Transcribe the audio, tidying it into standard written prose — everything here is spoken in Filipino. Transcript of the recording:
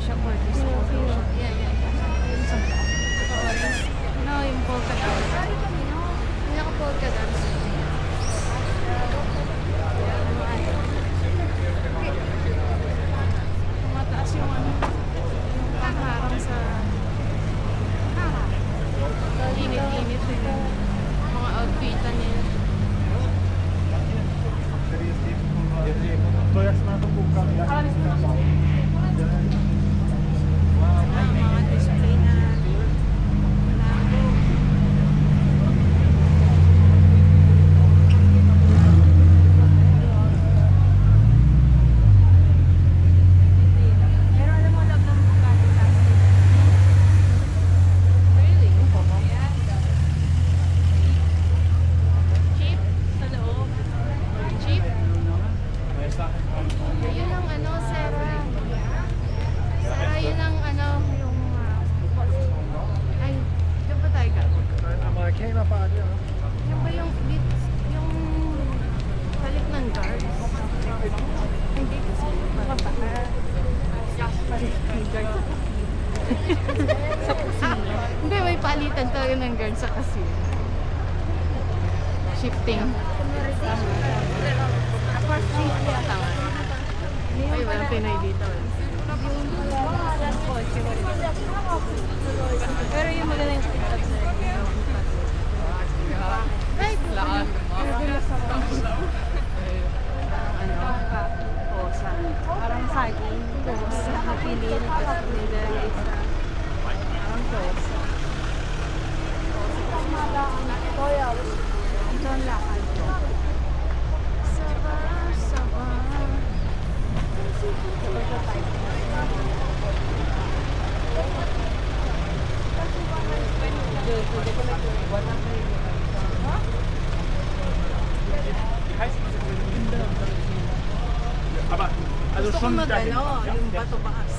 siya for this occasion. No, yung polka dance. Hindi ako polka dance. Mataas yung ano, yung pangharang sa init-init yung mga outfitan nila. Mga display na lago. Pero alam mo, love ng Bugatti taxi. Really? Yeah. Cheap sa loob. Cheap. Yun ang ano, Sarah. Sarah, yun ang ano, yung ay, doon ba tayo ka? Yan ba yung palit ng guards? Hindi kasi palit ng guards sa kusina. Hindi, may palitan talaga ng guards sa kusina. Shifting. Tama. Ay, walang Pinoy dito. Pero yung maganda yung TikTok sa right. Laan. Ano? Posa. Parang saging. Posa. Napilin. Tapos nilagay sa parang posa. Ito ang lakad. Saba. Gusto ko mag-ano, yung bato baas.